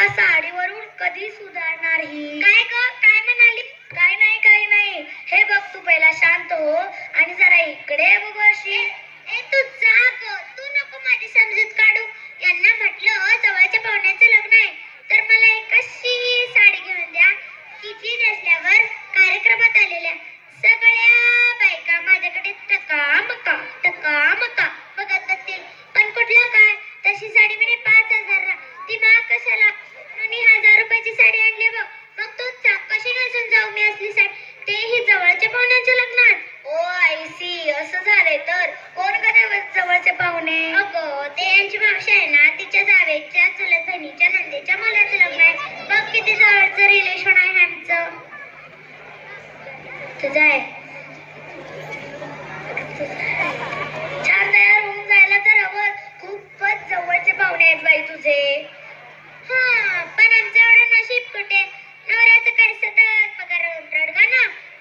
या साडीवरून कधी सुधारणार ही? काय ग, काय म्हणाली? काय नाही, काही नाही. हे बघ, तू पहिला शांत हो आणि जरा इकडे बघ अशी. तू जा ग, तू नको माझी समजूत काढू. यांना म्हटलं जवळच्या पाहुण्याचं लग्न आहे तर मला एक अशी साडी घेऊन द्या की जी नेसल्यावर कार्यक्रमात आलेल्या सगळ्या बायका माझ्याकडे टकामका बघत असतील. पण कुठलं काय, तशी साडी मी 5,000 ती महाग कशाला? आणि 1,000 रुपयाची साडी आणली बघ. मग तू कशी नेसून जाऊ मी असली साडी, तेही जवळच्या पाहुण्यांच्या लग्नात? ओ आय सी, असं झालंय तर कोण करे जवळचे पाहुणे? अगं, ते यांची मावशी आहे ना, तिच्या जावेच्या चुलत बहिणीच्या नंदेच्या मुलाचं लग्न आहे. बघ किती जवळचं रिलेशन आहे आमचं. तुझं आहे छान तयार होऊन जायला तर हवं. खूपच जवळचे पाहुणे आहेत बाई तुझे. हा, पण आमचं एवढं नशीब कुठे. नवऱ्याचं काय सतत पगार रडगा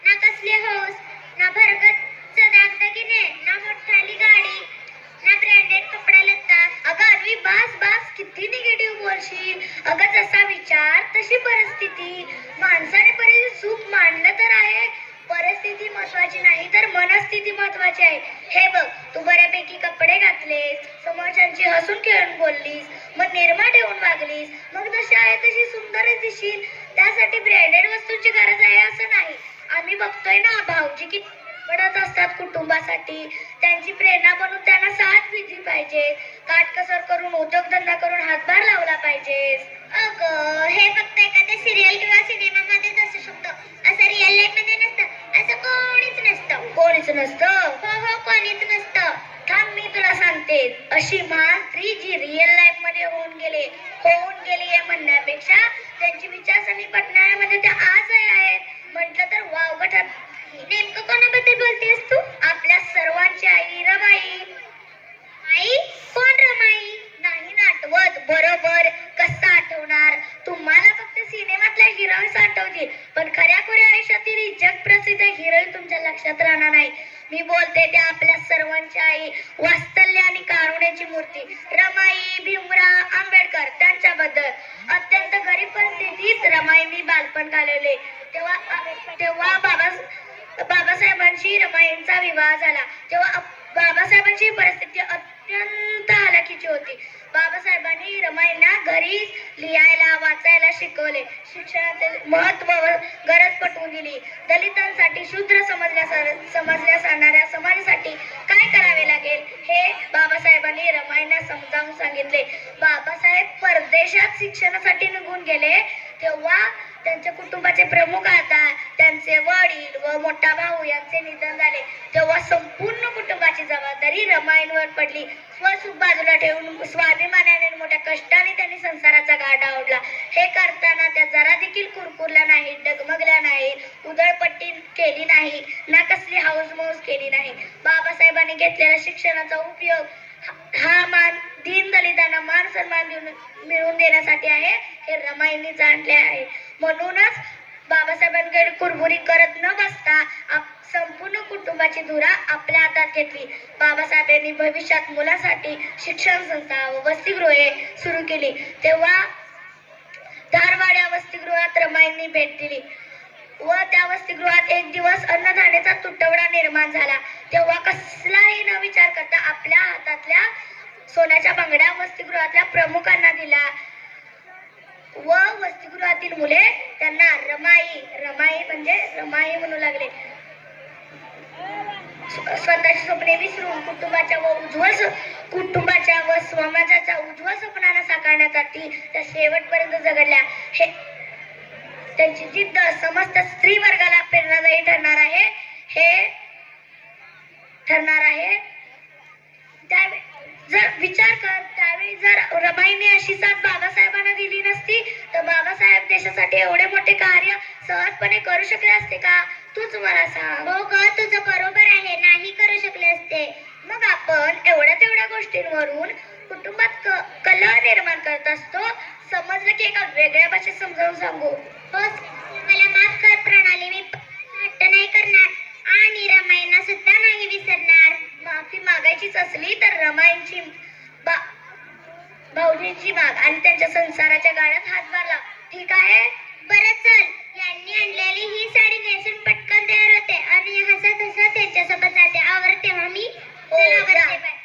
ना कसली हौस, ना भरगतचं दागदागिने, ना मोठाली गाडी, ना ब्रँडेड कपडा लत्ता. अगं अन्वी, बास किती निगेटिव्ह बोलशील. अगं जसा विचार तशी परिस्थिती. माणसाने परिस्थिती सुख मानलं तर आहे. परिस्थिती महत्वाची नाही तर मनस्थिती महत्वाची आहे. हे बघ, तू बऱ्यापैकी कपडे घातलेस, समोरच्यांची हसून खेळून बोललीस, मग निर्मा ठेवून वागलीस, मग जशी आहे तशी सुंदरच दिसशील. त्यासाठी ब्रँडेड वस्तूंची गरज आहे असं नाही. आम्ही बघतोय ना, भाऊजी किती पडत असतात कुटुंबासाठी. त्यांची प्रेरणा बनून त्यांना साथ दिली पाहिजे. काटकसर करून उद्योगधंदा करून हातभार लावला पाहिजे. अगं, हे फक्त एखाद्या सिरियल किंवा सिनेमामध्येच असू शकतं, असं रिअल लाईफ मध्ये नसतं. असं कोणीच नसतं. हो, कोणीच नसतं. थांब, मी तुला सांगते. अशी महान स्त्री जी रिअल लाईफ मध्ये होऊन गेली आहे म्हणण्यापेक्षा त्यांची विचारसरणी पटण्यामध्ये त्या आजही आहेत म्हटलं तर वावगं ठरत. नेमकं कोणाबद्दल बोलतेस तू? आपल्या सर्वांची आई रमाई. आई? कोण रमाई? नाही ना आठवत? बरोबर, कसं आठवणार? तुम्हाला फक्त सिनेमातल्या हिरोईन्स आठवतील, पण खऱ्याखुऱ्या आयुष्यातील जगप्रसिद्ध हिरोईन तुमच्या लक्षात राहणार नाही. मी बोलते त्या आपल्या सर्वांची आई, वात्सल्य आणि कारुण्याची मूर्ती रमाई भीमराव आंबेडकर. त्यांच्याबद्दल अत्यंत गरीब परिस्थितीत रमाईंनी बालपण घालवले. तेव्हा बाबासाहेबांशी रमाईंचा विवाह झाला. तेव्हा बाबासाहेबांची परिस्थिती अत्यंत हालाखीची होती. बाबासाहेबांनी रमाईंना घरी लिहायला वाचायला शिकवले. शिक्षणाचे महत्त्व गरज पटवून दिली. दलितांसाठी, शूद्र समजल्या जाणाऱ्या समाजासाठी काय करावे लागेल हे बाबासाहेबांनी रमाईंना समजावून सांगितले. बाबासाहेब परदेशात शिक्षणासाठी निघून गेले तेव्हा त्यांच्या कुटुंबाचे प्रमुख आता त्यांचे वडील व मोठा भाऊ यांचे निधन झाले. तेव्हा संपूर्ण कुटुंबाची जबाबदारी रमाईंवर पडली. स्वसुख बाजूला ठेवून स्वाभिमानाने मोठ्या कष्टाने त्यांनी संसाराचा गाडा ओढला. हे करताना त्या जरा देखील कुरकुरल्या नाही, डगमगल्या नाही, उधळपट्टी केली नाही, ना कसली हाऊसमौस केली नाही. बाबासाहेबांनी घेतलेल्या शिक्षणाचा उपयोग हा मान दीन दलितांना मान सन्मान मिळवून देण्यासाठी आहे हे रमाईंनी जाणले आहे. म्हणूनच बाबासाहेबांकडे कुरबुरी करत न बसता संपूर्ण कुटुंबाची धुरा आपल्या हातात घेतली. बाबासाहेबांनी भविष्यात मुलांसाठी शिक्षण संस्था व वसतिगृहे सुरू केली. तेव्हा धारवाड या वसतिगृहात रमाईंनी भेट दिली व त्या वसतिगृहात एक दिवस अन्नधान्याचा तुटवडा निर्माण झाला. तेव्हा कसलाही न विचार करता आपल्या हातातल्या सोन्याच्या बांगड्या वसतिगृहातल्या प्रमुखांना दिला व वसतिगृहातील मुले त्यांना रमाई म्हणू लागले. स्वतःची स्वप्ने विसरून कुटुंबाच्या व समाजाच्या उज्ज्वल स्वप्नांना साकारण्यासाठी त्या शेवटपर्यंत जगल्या. हे त्यांची जिद्द समस्त स्त्री वर्गाला प्रेरणादायी ठरणार आहे. जर विचार कर, त्यावेळी जर रमाईने अशी साथ बाबासाहेबांना दिली नसती तर बाबासाहेब देशासाठी एवढे मोठे कार्य सहजपणे करू शकले असते का? तूच मला सांग. हो ग, तुझं बरोबर आहे, नाही करू शकले असते. मग आपण एवढ्या तेवढ्या गोष्टींवरून कुटुंबात कलह निर्माण करत असतो. समजलं की एका वेगळ्या भाषेत समजावून सांगू. मला माफ कर प्रणाली, मी हट्ट नाही करणार आणि रमाईंना सुद्धा नाही विसरणार. माफी मागायचीच असली तर रमाईंची भाऊजींची माग आणि त्यांच्या संसाराच्या गाड्यात हातभार लाव. ठीक आहे? बरं चल. यांनी आणलेली ही साडी नेसून पटकन तयार होते आणि हसत हसत त्यांच्यासोबत जाते. आवडते मम्मी. चल आवडते. बाय.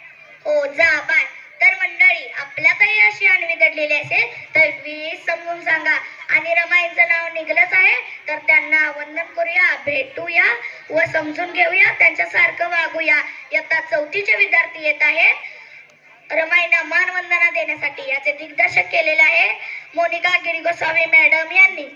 हो जा बाय. तर मंडळी, आपल्यातही अशी आणवी दडलेली असेल तर प्लीज समजून सांगा. आणि रमाईचं नाव निघलंच आहे तर त्यांना वंदन करूया, भेटूया व समजून घेऊया, त्यांच्यासारखं वागूया. इयत्ता 4थीचे विद्यार्थी येत आहेत रमाईला मानवंदना देण्यासाठी. याचे दिग्दर्शक केलेले आहे मोनिका गिरी गोसावी मॅडम यांनी.